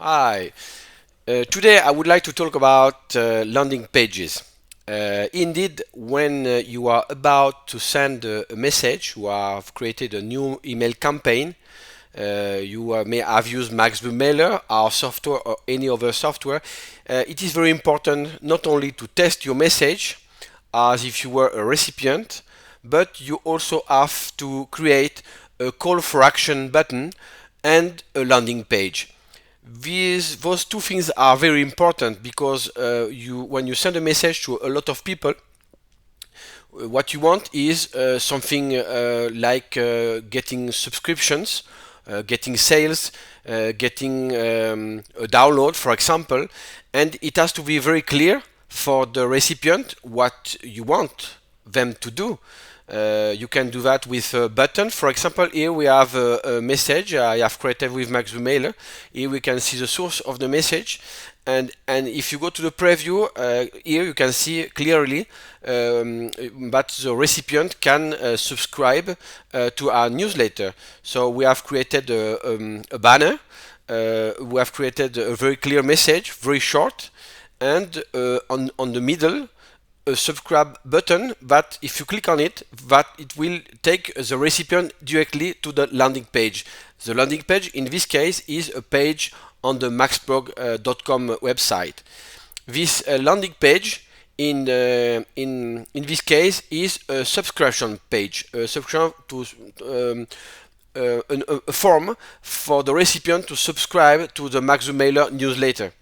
Hi. Today I would like to talk about landing pages. Indeed, when you are about to send a message, you have created a new email campaign. You may have used MaxBoomMailer, our software, or any other software. It is very important not only to test your message as if you were a recipient, but you also have to create a call for action button and a landing page. Those two things are very important because when you send a message to a lot of people, what you want is something like getting subscriptions, getting sales, getting a download, for example, and it has to be very clear for the recipient what you want them to do. You can do that with a button. For example, here we have a message I have created with MaxBoomMailer. Here we can see the source of the message, and if you go to the preview, here you can see clearly that the recipient can subscribe to our newsletter. So we have created a banner. We have created a very clear message, very short, and on the middle a subscribe button that if you click on it, that it will take the recipient directly to the landing page. The landing page in this case is a page on the maxblog.com website. This landing page in this case is a subscription page, a subscription to a form for the recipient to subscribe to the MaxBoomMailer newsletter.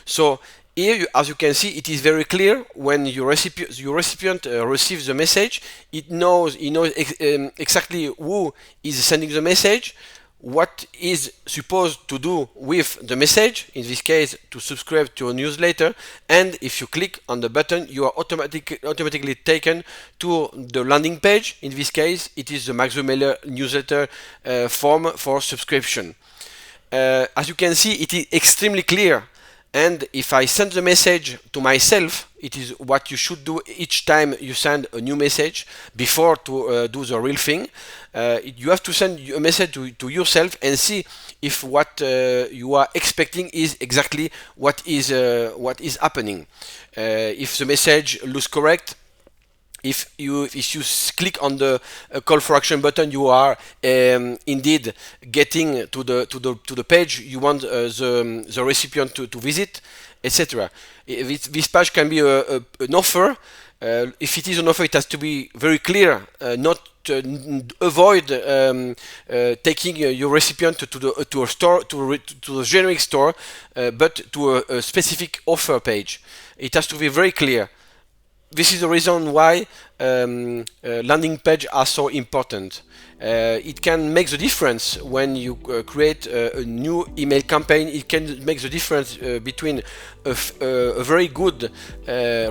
So here, as you can see, it is very clear when your recipient receives the message. He knows exactly who is sending the message, what is supposed to do with the message, in this case to subscribe to a newsletter, and if you click on the button you are automatically taken to the landing page. In this case it is the MaxBoomMailer newsletter form for subscription. As you can see, it is extremely clear. And if I send the message to myself, it is what you should do each time you send a new message before to do the real thing. You have to send a message to yourself and see if what you are expecting is exactly what is happening. If the message looks correct, if you click on the call for action button, you are indeed getting to the page you want the recipient to visit, etc. This page can be an offer. If it is an offer, it has to be very clear, not avoid taking your recipient to a store, to the generic store, but to a specific offer page. It has to be very clear. This is the reason why landing pages are so important. It can make the difference when you create a new email campaign. It can make the difference between a very good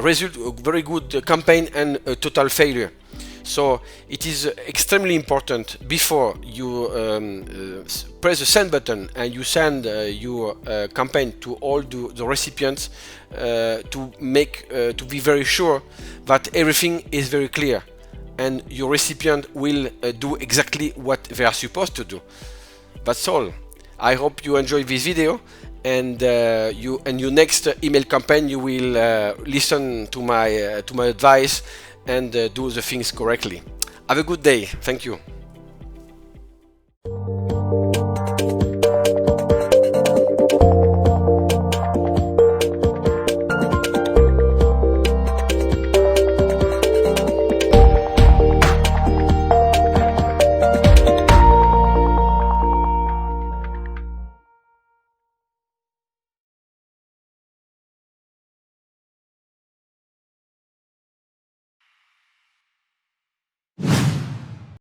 result, a very good campaign, and a total failure. So it is extremely important before you press the send button and you send your campaign to all the recipients to be very sure that everything is very clear and your recipient will do exactly what they are supposed to do. That's all. I hope you enjoyed this video, and your next email campaign you will listen to my advice and do the things correctly. Have a good day. Thank you.